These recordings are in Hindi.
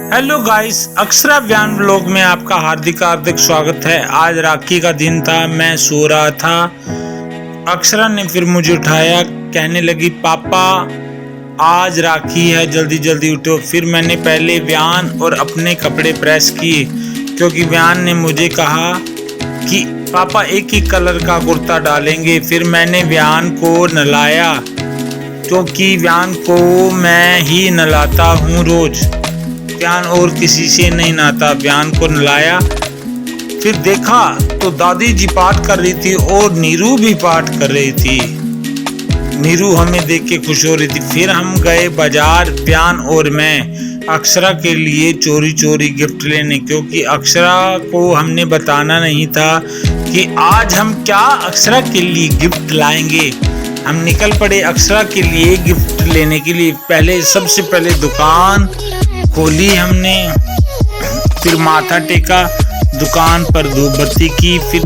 हेलो गाइस, अक्षरा व्यान व्लॉग में आपका हार्दिक हार्दिक स्वागत है। आज राखी का दिन था, मैं सो रहा था। अक्षरा ने फिर मुझे उठाया, कहने लगी पापा आज राखी है, जल्दी जल्दी उठो। फिर मैंने पहले व्यान और अपने कपड़े प्रेस किए, क्योंकि व्यान ने मुझे कहा कि पापा एक ही कलर का कुर्ता डालेंगे। फिर मैंने व्यान को नहलाया, क्योंकि व्यान को मैं ही नहलाता हूँ रोज, व्यान और किसी से नहीं नहाता। व्यान को नहलाया, फिर देखा तो दादी जी पाठ कर रही थी और नीरू भी पाठ कर रही थी। नीरू हमें देख के खुश हो रही थी। फिर हम गए बाजार, व्यान और मैं, अक्षरा के लिए चोरी चोरी गिफ्ट लेने, क्योंकि अक्षरा को हमने बताना नहीं था कि आज हम क्या अक्षरा के लिए गिफ्ट लाएंगे। हम निकल पड़े अक्षरा के लिए गिफ्ट लेने के लिए। सबसे पहले दुकान खोली हमने, फिर माथा टेका, दुकान पर धूपबत्ती की, फिर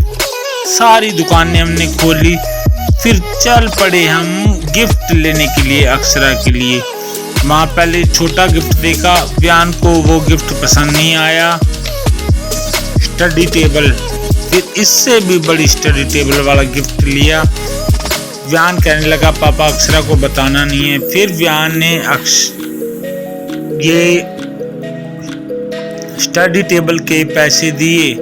सारी दुकानें हमने खोली। फिर चल पड़े हम गिफ्ट लेने के लिए अक्षरा के लिए। वहाँ पहले छोटा गिफ्ट देखा, व्यान को वो गिफ्ट पसंद नहीं आया, स्टडी टेबल। फिर इससे भी बड़ी स्टडी टेबल वाला गिफ्ट लिया। व्यान कहने लगा पापा अक्षरा को बताना नहीं है। फिर व्यान ने ये स्टडी टेबल के पैसे दिए।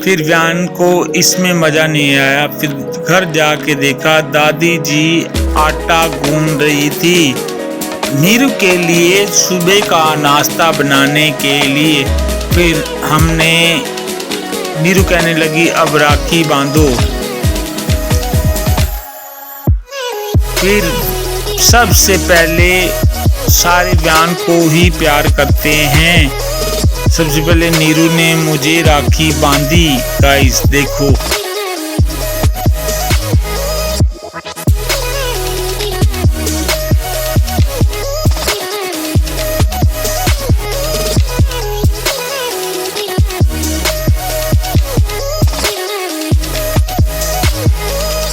फिर व्यान को इसमें मजा नहीं आया। फिर घर जाके देखा दादी जी आटा गूंद रही थी नीरू के लिए सुबह का नाश्ता बनाने के लिए। फिर हमने, नीरू कहने लगी अब राखी बांधो। फिर सबसे पहले सारे व्यान को ही प्यार करते हैं। सबसे पहले नीरू ने मुझे राखी बांधी। गाइस देखो,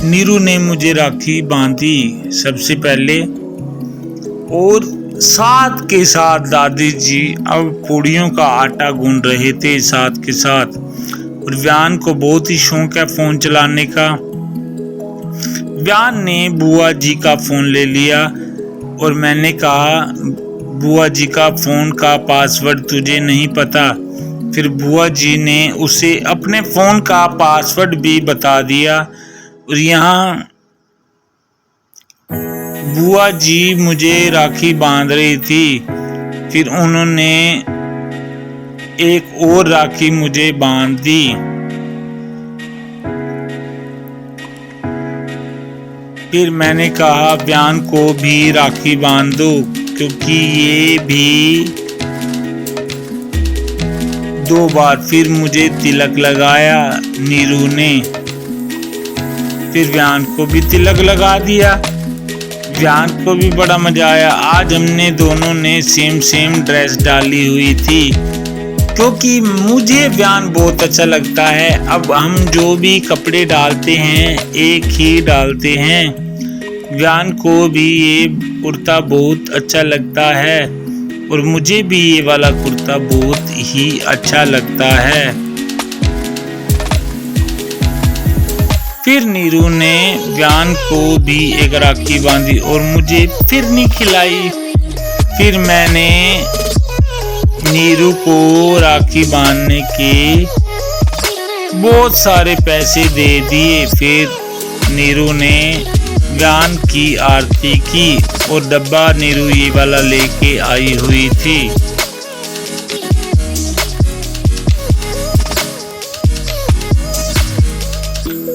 नीरू ने मुझे राखी बांधी सबसे पहले, और साथ के साथ दादी जी अब पूड़ियों का आटा गूंद रहे थे साथ के साथ। और व्यान को बहुत ही शौक है फोन चलाने का। व्यान ने बुआ जी का फोन ले लिया और मैंने कहा बुआ जी का फोन का पासवर्ड तुझे नहीं पता। फिर बुआ जी ने उसे अपने फोन का पासवर्ड भी बता दिया। और यहाँ बुआ जी मुझे राखी बांध रही थी। फिर उन्होंने एक और राखी मुझे बांध दी। फिर मैंने कहा व्यान को भी राखी बांध दो, क्योंकि ये भी 2 बार। फिर मुझे तिलक लगाया नीरू ने। फिर व्यान को भी तिलक लगा दिया। व्यान को भी बड़ा मजा आया। आज हमने दोनों ने सेम ड्रेस डाली हुई थी, क्योंकि मुझे व्यान बहुत अच्छा लगता है। अब हम जो भी कपड़े डालते हैं एक ही डालते हैं। व्यान को भी ये कुर्ता बहुत अच्छा लगता है और मुझे भी ये वाला कुर्ता बहुत ही अच्छा लगता है। फिर नीरू ने व्यान को भी एक राखी बांधी और मुझे फिर नहीं खिलाई। फिर मैंने नीरू को राखी बांधने के बहुत सारे पैसे दे दिए। फिर नीरू ने व्यान की आरती की और डब्बा नीरू ये वाला लेके आई हुई थी।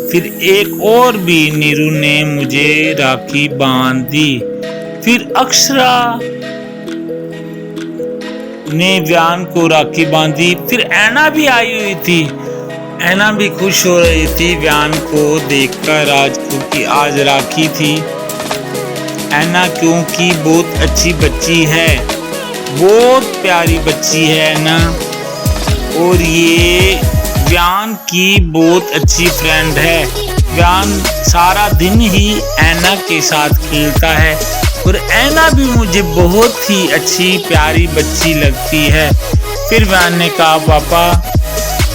फिर एक और भी नीरू ने मुझे राखी बांध दी। फिर अक्षरा ने व्यान को राखी बांधी। फिर ऐना भी आई हुई थी। ऐना भी खुश हो रही थी व्यान को देखकर आज, क्योंकि आज राखी थी। ऐना क्योंकि बहुत अच्छी बच्ची है, बहुत प्यारी बच्ची है ऐना, और ये व्यान की बहुत अच्छी फ्रेंड है। व्यान सारा दिन ही ऐना के साथ खेलता है और ऐना भी मुझे बहुत ही अच्छी प्यारी बच्ची लगती है। फिर व्यान ने कहा पापा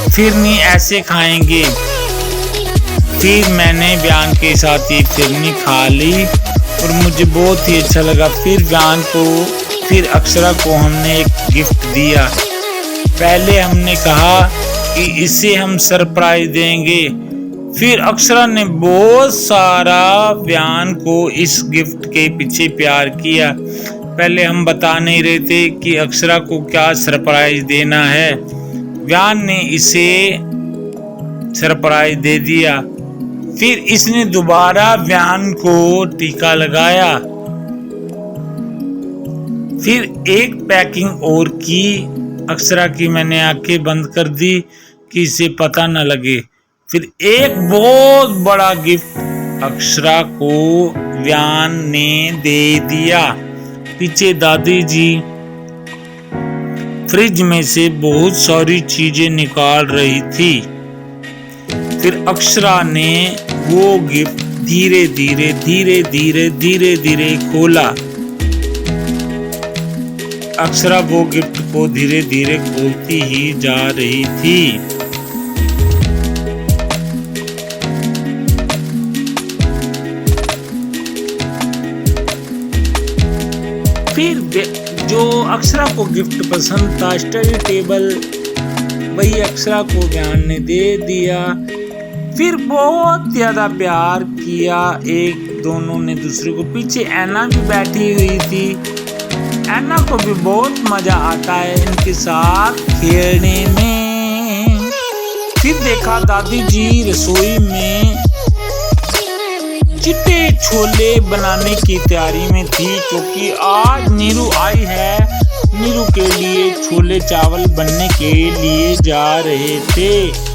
फिरनी ऐसे खाएंगे। फिर मैंने व्यान के साथ ये फिरनी खा ली और मुझे बहुत ही अच्छा लगा। फिर अक्षरा को हमने एक गिफ्ट दिया। पहले हमने कहा कि इसे हम सरप्राइज देंगे। फिर अक्षरा ने बहुत सारा व्यान को इस गिफ्ट के पीछे प्यार किया। पहले हम बता नहीं रहे थे कि अक्षरा को क्या सरप्राइज देना है। व्यान ने इसे सरप्राइज दे दिया। फिर इसने दोबारा व्यान को टीका लगाया। फिर एक पैकिंग और की। अक्षरा की मैंने आंखें बंद कर दी कि इसे पता न लगे। फिर एक बहुत बड़ा गिफ्ट अक्षरा को व्यान ने दे दिया। पीछे दादी जी फ्रिज में से बहुत सारी चीजें निकाल रही थी। फिर अक्षरा ने वो गिफ्ट धीरे धीरे खोला। अक्षरा वो गिफ्ट को धीरे धीरे खोलती ही जा रही थी। फिर जो अक्षरा को गिफ्ट पसंद था, स्टडी टेबल, वही अक्षरा को व्यान ने दे दिया। फिर बहुत ज्यादा प्यार किया दोनों ने दूसरे को। पीछे ऐना भी बैठी हुई थी। ऐना को भी बहुत मजा आता है इनके साथ खेलने में। फिर देखा दादी जी रसोई में चिट्टे छोले बनाने की तैयारी में थी, क्योंकि आज नीरू आई है। नीरू के लिए छोले चावल बनने के लिए जा रहे थे।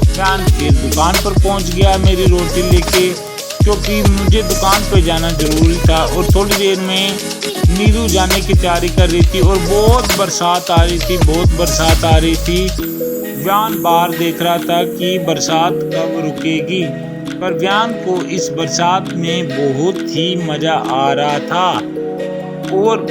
व्यान फिर दुकान पर पहुंच गया मेरी रोटी लेके, क्योंकि मुझे दुकान पर जाना जरूरी था। और थोड़ी देर में नीरू जाने की तैयारी कर रही थी और बहुत बरसात आ रही थी। व्यान बाहर देख रहा था कि बरसात कब रुकेगी, पर व्यान को इस बरसात में बहुत ही मजा आ रहा था और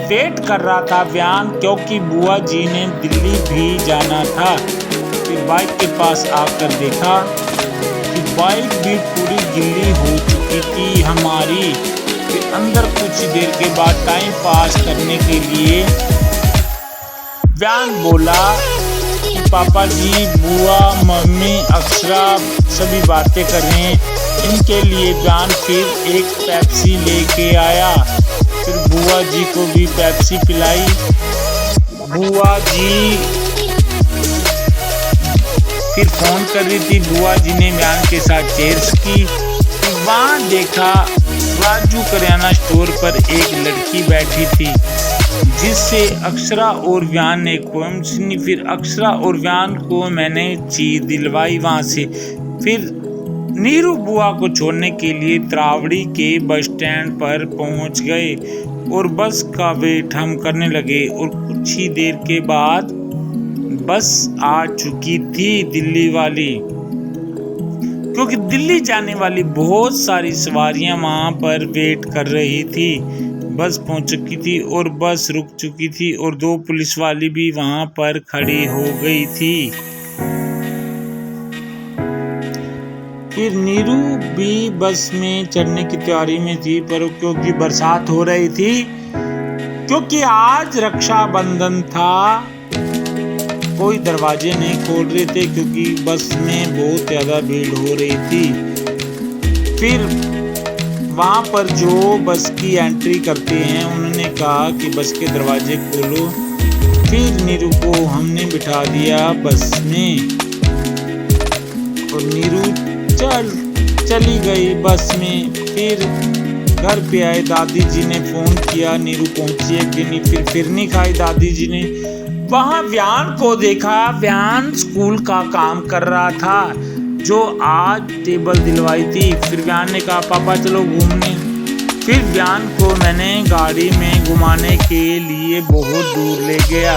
वेट कर रहा था व्यान, क्योंकि बुआ जी ने दिल्ली भी जाना था। फिर बाइक के पास आकर देखा कि बाइक भी पूरी गिल्ली हो चुकी थी हमारी। फिर अंदर कुछ देर के बाद टाइम पास करने के लिए व्यान बोला कि पापा जी, बुआ, मम्मी, अक्षरा सभी बातें कर रहे हैं, इनके लिए व्यान फिर एक पेप्सी लेके आया। फिर बुआ जी को भी पेप्सी पिलाई। बुआ जी फिर फोन कर रही थी। बुआ जी ने व्यान के साथ चेयर्स की। वहाँ देखा राजू करियाना स्टोर पर एक लड़की बैठी थी, जिससे अक्षरा और व्यान ने पोएम सुनी। फिर अक्षरा और व्यान को मैंने चीज दिलवाई वहाँ से। फिर नीरू बुआ को छोड़ने के लिए त्रावड़ी के बस स्टैंड पर पहुँच गए और बस का वेट हम करने लगे। और कुछ ही देर के बाद बस आ चुकी थी दिल्ली वाली, क्योंकि दिल्ली जाने वाली बहुत सारी सवारियां वहां पर वेट कर रही थी। बस पहुंच चुकी थी और बस रुक चुकी थी और 2 पुलिस वाली भी वहां पर खड़ी हो गई थी। फिर नीरू भी बस में चढ़ने की तैयारी में थी, पर क्योंकि बरसात हो रही थी, क्योंकि आज रक्षाबंधन था, कोई दरवाजे नहीं खोल रहे थे, क्योंकि बस में बहुत ज्यादा भीड़ हो रही थी। फिर वहां पर जो बस की एंट्री करते हैं उन्होंने कहा कि बस के दरवाजे खोलो। फिर नीरू को हमने बिठा दिया बस में और नीरू चली गई बस में। फिर घर पे आए, दादी जी ने फोन किया, नीरू पहुंची है कि नहीं। फिर फिरनी खाई दादी जी ने। वहां व्यान को देखा, व्यान स्कूल का काम कर रहा था जो आज टेबल दिलवाई थी। फिर व्यान ने कहा पापा चलो घूमने। फिर व्यान को मैंने गाड़ी में घुमाने के लिए बहुत दूर ले गया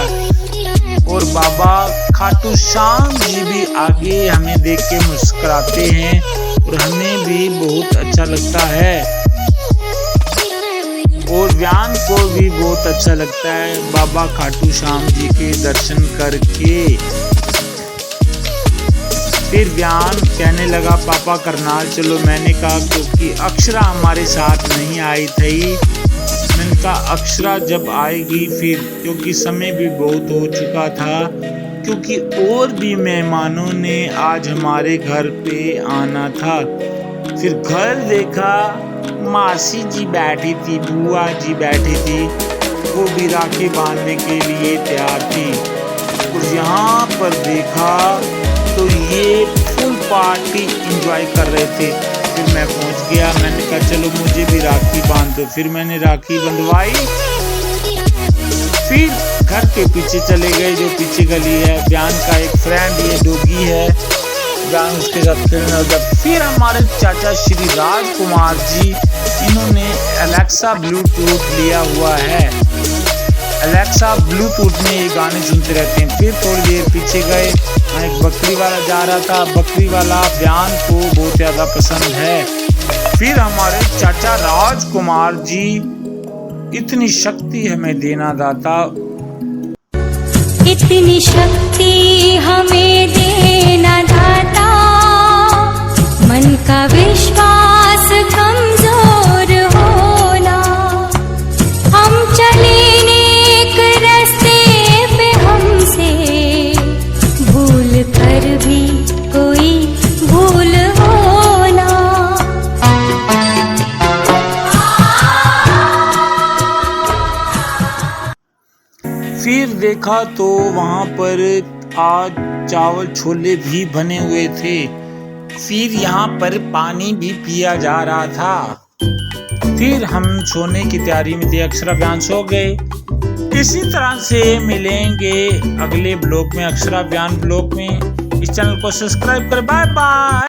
और बाबा खाटू श्याम जी भी आगे हमें देख के मुस्कुराते हैं और हमें भी बहुत अच्छा लगता है। और व्यान को भी बहुत अच्छा लगता है बाबा खाटू श्याम जी के दर्शन करके। फिर व्यान कहने लगा पापा करनाल चलो। मैंने कहा क्योंकि अक्षरा हमारे साथ नहीं आई थी। मैंने कहा अक्षरा जब आएगी फिर, क्योंकि समय भी बहुत हो चुका था, क्योंकि और भी मेहमानों ने आज हमारे घर पे आना था। फिर घर देखा, मासी जी बैठी थी, बुआ जी बैठी थी, वो भी राखी बांधने के लिए तैयार थी। और यहाँ पर देखा तो ये फुल पार्टी एंजॉय कर रहे थे। फिर मैं पहुंच गया, मैंने कहा चलो मुझे भी राखी बांध दो। फिर मैंने राखी बंधवाई। फिर घर के पीछे चले गए, जो पीछे गली है। व्यान का एक फ्रेंड ये डॉगी है, व्यान उसके साथ खेलने लगा। फिर हमारे चाचा श्री राजकुमार जी, इन्होंने एलेक्सा ब्लूटूथ लिया हुआ है। एलेक्सा ब्लूटूथ में ये गाने सुनते रहते हैं। फिर थोड़ी देर पीछे गए, एक बकरी वाला जा रहा था। बकरी वाला व्यान को बहुत ज्यादा पसंद है। फिर हमारे चाचा राजकुमार जी, इतनी शक्ति हमें देना दाता, इतनी शक्ति हमें देना दाता, मन का विश्वास कमजोर होना। हम चले नेक रास्ते पे, हमसे भूल कर भी कोई भूल होना। फिर देखा तो वहां पर आज चावल छोले भी बने हुए थे। फिर यहाँ पर पानी भी पिया जा रहा था। फिर हम सोने की तैयारी में थे, अक्षरा व्यान सो गए। इसी तरह से मिलेंगे अगले ब्लॉग में, अक्षरा व्यान ब्लॉग में। इस चैनल को सब्सक्राइब कर, बाय बाय।